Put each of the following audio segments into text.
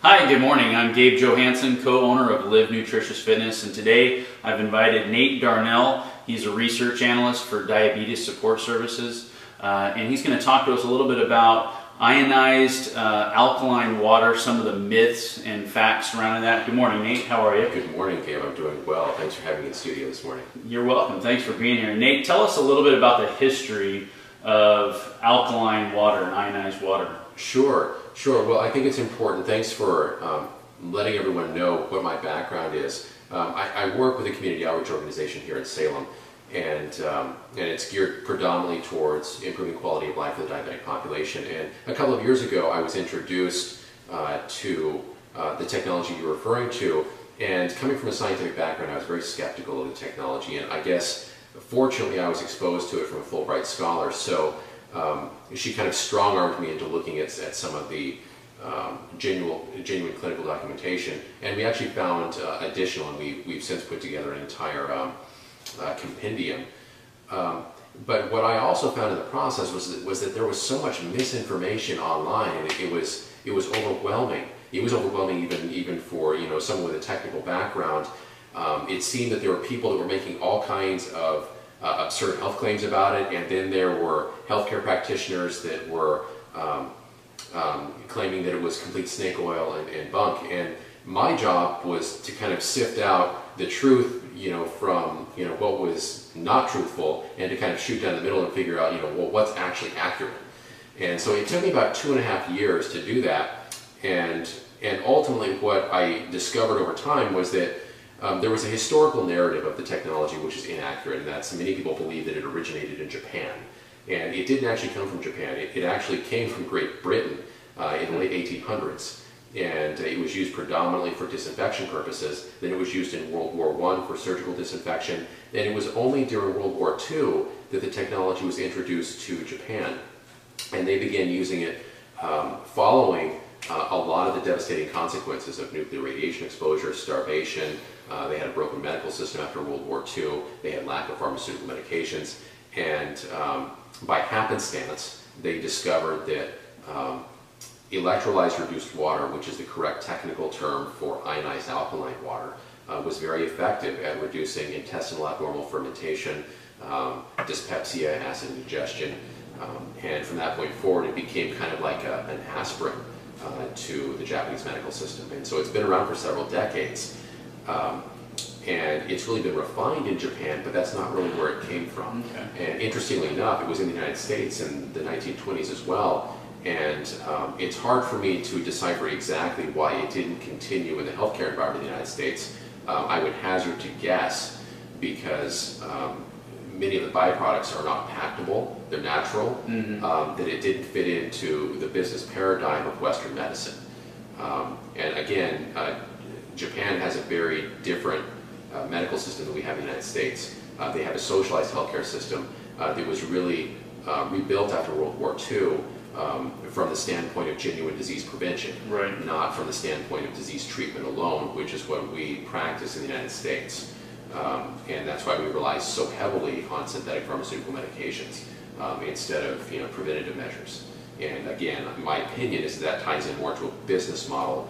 Hi, good morning. I'm Gabe Johansen, co-owner of Live Nutritious Fitness, and today I've invited Nate Darnell. He's a research analyst for Diabetes Support Services, and he's going to talk to us a little bit about ionized alkaline water, some of the myths and facts surrounding that. Good morning, Nate. How are you? Good morning, Gabe. I'm doing well. Thanks for having me in the studio this morning. You're welcome. Thanks for being here. Nate, tell us a little bit about the history of alkaline water and ionized water. Sure. Well, I think it's important. Thanks for letting everyone know what my background is. I work with a community outreach organization here in Salem, and it's geared predominantly towards improving quality of life for the diabetic population. And a couple of years ago, I was introduced to the technology you're referring to, and coming from a scientific background, I was very skeptical of the technology, and I guess fortunately I was exposed to it from a Fulbright scholar. So she kind of strong-armed me into looking at some of the genuine clinical documentation, and we actually found additional, and we've since put together an entire compendium. But what I also found in the process was that there was so much misinformation online, and it was overwhelming. It was overwhelming even for someone with a technical background. It seemed that there were people that were making all kinds of absurd health claims about it, and then there were healthcare practitioners that were claiming that it was complete snake oil and bunk. And my job was to kind of sift out the truth, from what was not truthful, and to kind of shoot down the middle and figure out, well, what's actually accurate. And so it took me about 2.5 years to do that, and ultimately what I discovered over time was that there was a historical narrative of the technology which is inaccurate, and that's many people believe that it originated in Japan. And it didn't actually come from Japan. It actually came from Great Britain in the late 1800s. And it was used predominantly for disinfection purposes. Then it was used in World War I for surgical disinfection. And it was only during World War II that the technology was introduced to Japan. And they began using it following a lot of the devastating consequences of nuclear radiation exposure, starvation. They had a broken medical system after World War II. They had lack of pharmaceutical medications. And by happenstance, they discovered that electrolyzed reduced water, which is the correct technical term for ionized alkaline water, was very effective at reducing intestinal abnormal fermentation, dyspepsia, acid indigestion. And from that point forward, it became kind of like an aspirin to the Japanese medical system. And so it's been around for several decades. And it's really been refined in Japan, but that's not really where it came from. Okay. And interestingly enough, it was in the United States in the 1920s as well. And it's hard for me to decipher exactly why it didn't continue in the healthcare environment in the United States. I would hazard to guess because many of the byproducts are not palatable, they're natural, that it didn't fit into the business paradigm of Western medicine. And again, Japan has a very different medical system than we have in the United States. They have a socialized healthcare system that was really rebuilt after World War II from the standpoint of genuine disease prevention, right, not from the standpoint of disease treatment alone, which is what we practice in the United States. And that's why we rely so heavily on synthetic pharmaceutical medications instead of preventative measures. And again, my opinion is that ties in more to a business model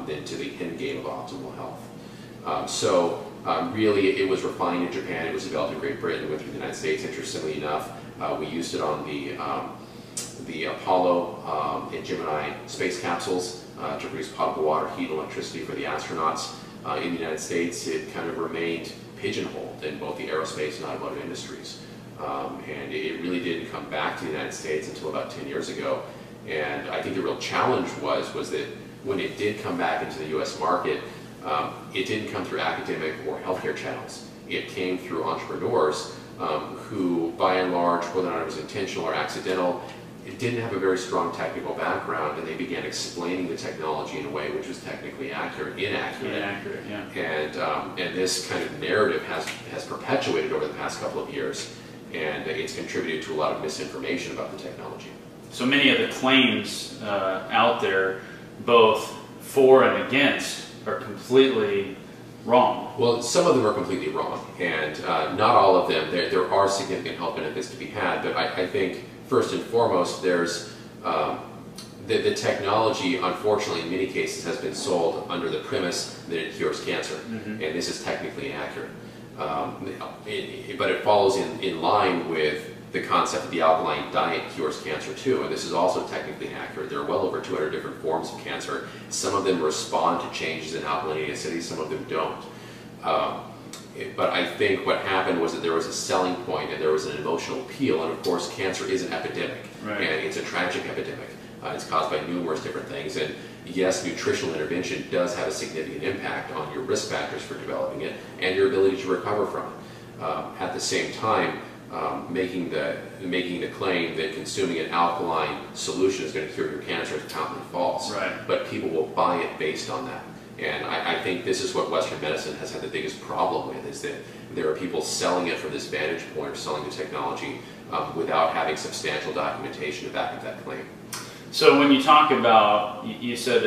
than to the end game of optimal health. Really, it was refined in Japan. It was developed in Great Britain, went through the United States. Interestingly enough, we used it on the Apollo and Gemini space capsules to produce potable water, heat, and electricity for the astronauts. In the United States, it kind of remained pigeonholed in both the aerospace and automotive industries. And it really didn't come back to the United States until about 10 years ago. And I think the real challenge was that when it did come back into the U.S. market, it didn't come through academic or healthcare channels. It came through entrepreneurs who, by and large, whether or not it was intentional or accidental, it didn't have a very strong technical background, and they began explaining the technology in a way which was technically inaccurate. Yeah. And this kind of narrative has perpetuated over the past couple of years, and it's contributed to a lot of misinformation about the technology. So many of the claims out there, both for and against, are completely wrong. Well, some of them are completely wrong, and not all of them. There are significant health benefits to be had, but I think first and foremost there's the technology, unfortunately, in many cases, has been sold under the premise that it cures cancer, and this is technically inaccurate. But it follows in line with the concept that the alkaline diet cures cancer too, and this is also technically inaccurate. There are well over 200 different forms of cancer. Some of them respond to changes in alkalinity acidity, some of them don't. But I think what happened was that there was a selling point and there was an emotional appeal, and of course cancer is an epidemic, and it's a tragic epidemic. It's caused by numerous different things, and yes, nutritional intervention does have a significant impact on your risk factors for developing it and your ability to recover from it. At the same time, making the claim that consuming an alkaline solution is going to cure your cancer is patently false. But people will buy it based on that. And I think this is what Western medicine has had the biggest problem with, is that there are people selling it from this vantage point, or selling the technology without having substantial documentation to back up that claim. So when you talk about, you said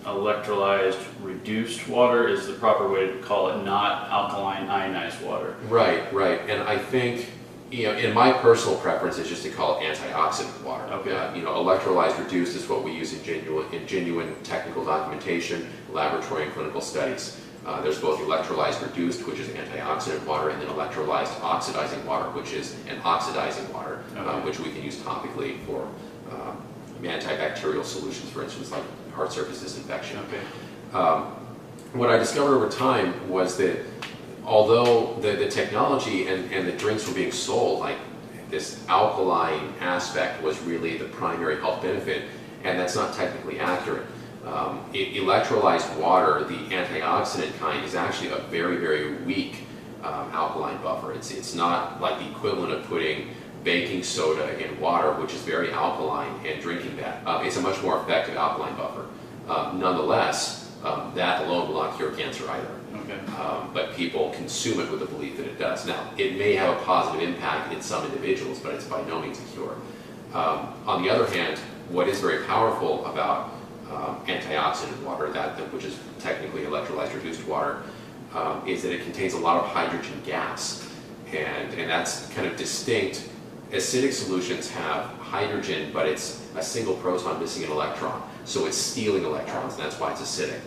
electrolyzed reduced water is the proper way to call it, not alkaline ionized water. Right. And I think, in my personal preference, is just to call it antioxidant water. Electrolyzed reduced is what we use in genuine technical documentation, laboratory and clinical studies. There's both electrolyzed reduced, which is antioxidant water, and then electrolyzed oxidizing water, which is an oxidizing water, which we can use topically for antibacterial solutions, for instance, like hard surface disinfection. What I discovered over time was that although the technology and the drinks were being sold, like this alkaline aspect was really the primary health benefit, and that's not technically accurate. Electrolyzed water, the antioxidant kind, is actually a very, very weak alkaline buffer. It's not like the equivalent of putting baking soda in water, which is very alkaline, and drinking that. It's a much more effective alkaline buffer. Nonetheless, that alone will not cure cancer either. But people consume it with the belief that it does. Now, it may have a positive impact in some individuals, but it's by no means a cure. On the other hand, what is very powerful about antioxidant water, which is technically electrolyzed reduced water, is that it contains a lot of hydrogen gas, and that's kind of distinct. Acidic solutions have hydrogen, but it's a single proton missing an electron, so it's stealing electrons, and that's why it's acidic.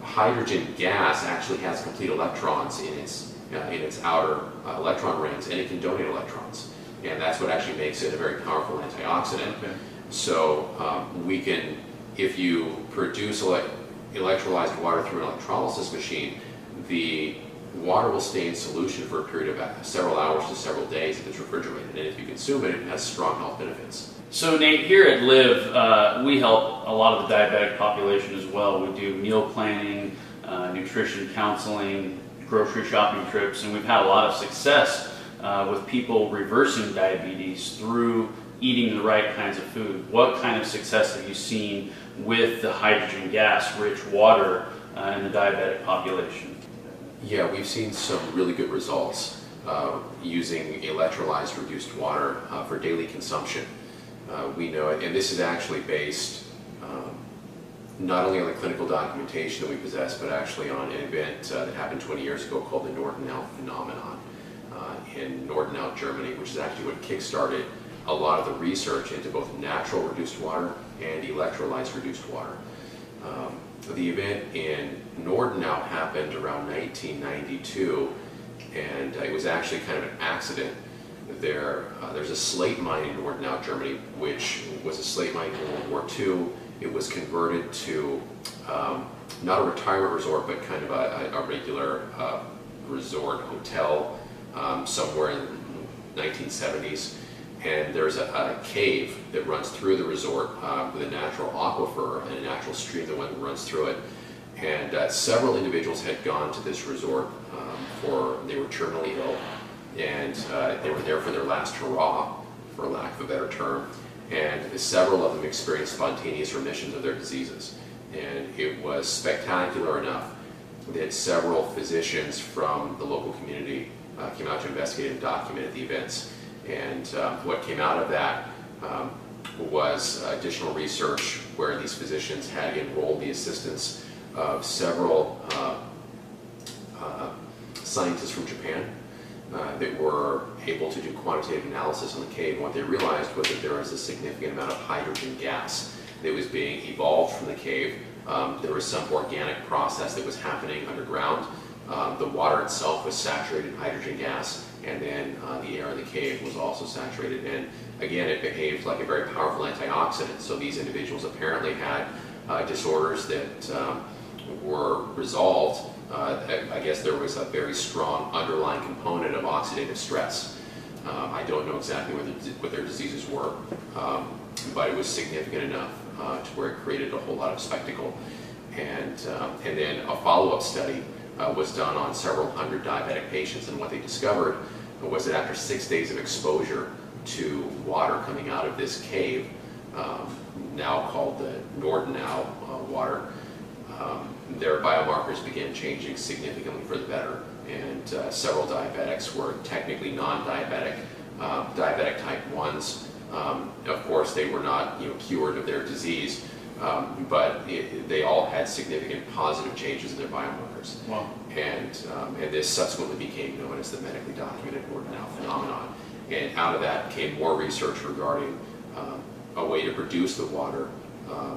Hydrogen gas actually has complete electrons in its outer electron rings, and it can donate electrons, and that's what actually makes it a very powerful antioxidant. So we can, if you produce electrolyzed water through an electrolysis machine, the water will stay in solution for a period of several hours to several days if it's refrigerated, and if you consume it, it has strong health benefits. So Nate, here at Live, we help a lot of the diabetic population as well. We do meal planning, nutrition counseling, grocery shopping trips, and we've had a lot of success with people reversing diabetes through eating the right kinds of food. What kind of success have you seen with the hydrogen gas rich water in the diabetic population? Yeah, we've seen some really good results using electrolyzed reduced water for daily consumption. We know it, and this is actually based not only on the clinical documentation that we possess, but actually on an event that happened 20 years ago called the Darnell phenomenon in Darnell, Germany, which is actually what kick-started a lot of the research into both natural reduced water and electrolyzed reduced water. The event in Darnell happened around 1992, and it was actually kind of an accident. There's a slate mine in Darnell, Germany, which was a slate mine in World War II. It was converted to not a retirement resort, but kind of a regular resort hotel somewhere in the 1970s. And there's a cave that runs through the resort with a natural aquifer and a natural stream that runs through it. And several individuals had gone to this resort they were terminally ill, and they were there for their last hurrah, for lack of a better term. And several of them experienced spontaneous remissions of their diseases. And it was spectacular enough that several physicians from the local community came out to investigate and document the events. And what came out of that was additional research where these physicians had enrolled the assistance of several scientists from Japan that were able to do quantitative analysis on the cave. And what they realized was that there was a significant amount of hydrogen gas that was being evolved from the cave. There was some organic process that was happening underground. The water itself was saturated in hydrogen gas, and then the air in the cave was also saturated. And again, it behaved like a very powerful antioxidant. So these individuals apparently had disorders that were resolved. I guess there was a very strong underlying component of oxidative stress. I don't know exactly what their diseases were, but it was significant enough to where it created a whole lot of spectacle. And then a follow-up study was done on several hundred diabetic patients, and what they discovered was that after 6 days of exposure to water coming out of this cave, now called the Darnell water, their biomarkers began changing significantly for the better, and several diabetics were technically non-diabetic, diabetic type 1s. Of course, they were not cured of their disease, but they all had significant positive changes in their biomarkers. Wow. And this subsequently became known as the medically documented Darnell phenomenon. And out of that came more research regarding a way to produce the water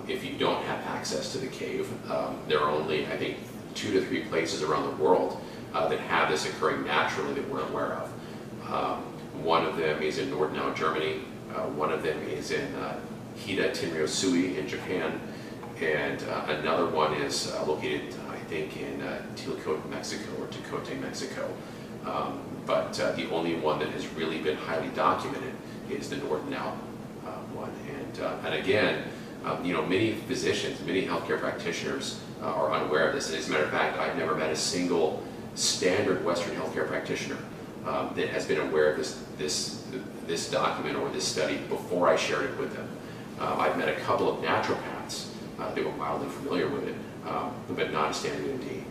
if you don't have access to the cave. There are only, I think, 2 to 3 places around the world that have this occurring naturally that we're aware of. One of them is in Darnell, Germany. One of them is in Hida Tinryosui in Japan. And another one is located, I think, in Tlacote, Mexico, or Tecate, Mexico. But the only one that has really been highly documented is the Darnell one. And again, many physicians, many healthcare practitioners are unaware of this. As a matter of fact, I've never met a single standard Western healthcare practitioner that has been aware of this document or this study before I shared it with them. I've met a couple of naturopaths that were mildly familiar with it, but not a standard MD.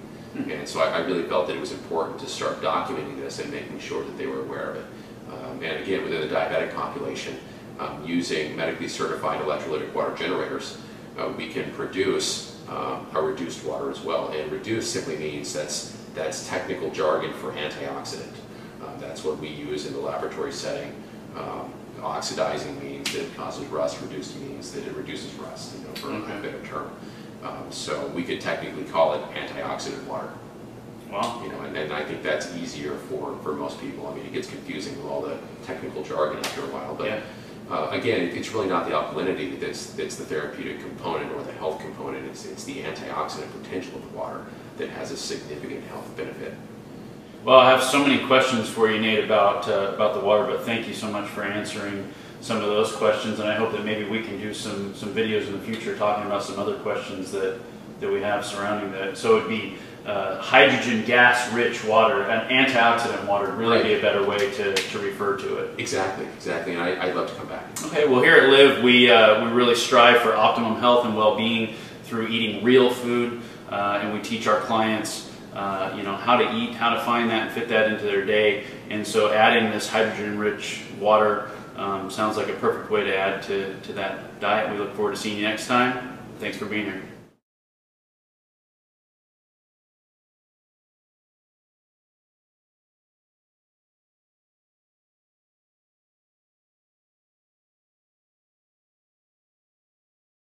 And so I really felt that it was important to start documenting this and making sure that they were aware of it. And again, within the diabetic population, using medically certified electrolytic water generators, we can produce a reduced water as well. And reduced simply means that's technical jargon for antioxidant. That's what we use in the laboratory setting. Oxidizing means that it causes rust. Reduced means that it reduces rust, for a better term. So we could technically call it antioxidant water. Wow. And I think that's easier for most people. I mean, it gets confusing with all the technical jargon after a while, but again, it's really not the alkalinity that's the therapeutic component or the health component. It's the antioxidant potential of the water that has a significant health benefit. Well, I have so many questions for you, Nate, about the water, but thank you so much for answering some of those questions, and I hope that maybe we can do some videos in the future talking about some other questions that we have surrounding that. So it would be hydrogen gas-rich water, an antioxidant water, really be a better way to refer to it. Exactly, and I'd love to come back. Okay, well here at Live, we really strive for optimum health and well-being through eating real food, and we teach our clients how to eat, how to find that and fit that into their day. And so adding this hydrogen-rich water sounds like a perfect way to add to that diet. We look forward to seeing you next time. Thanks for being here.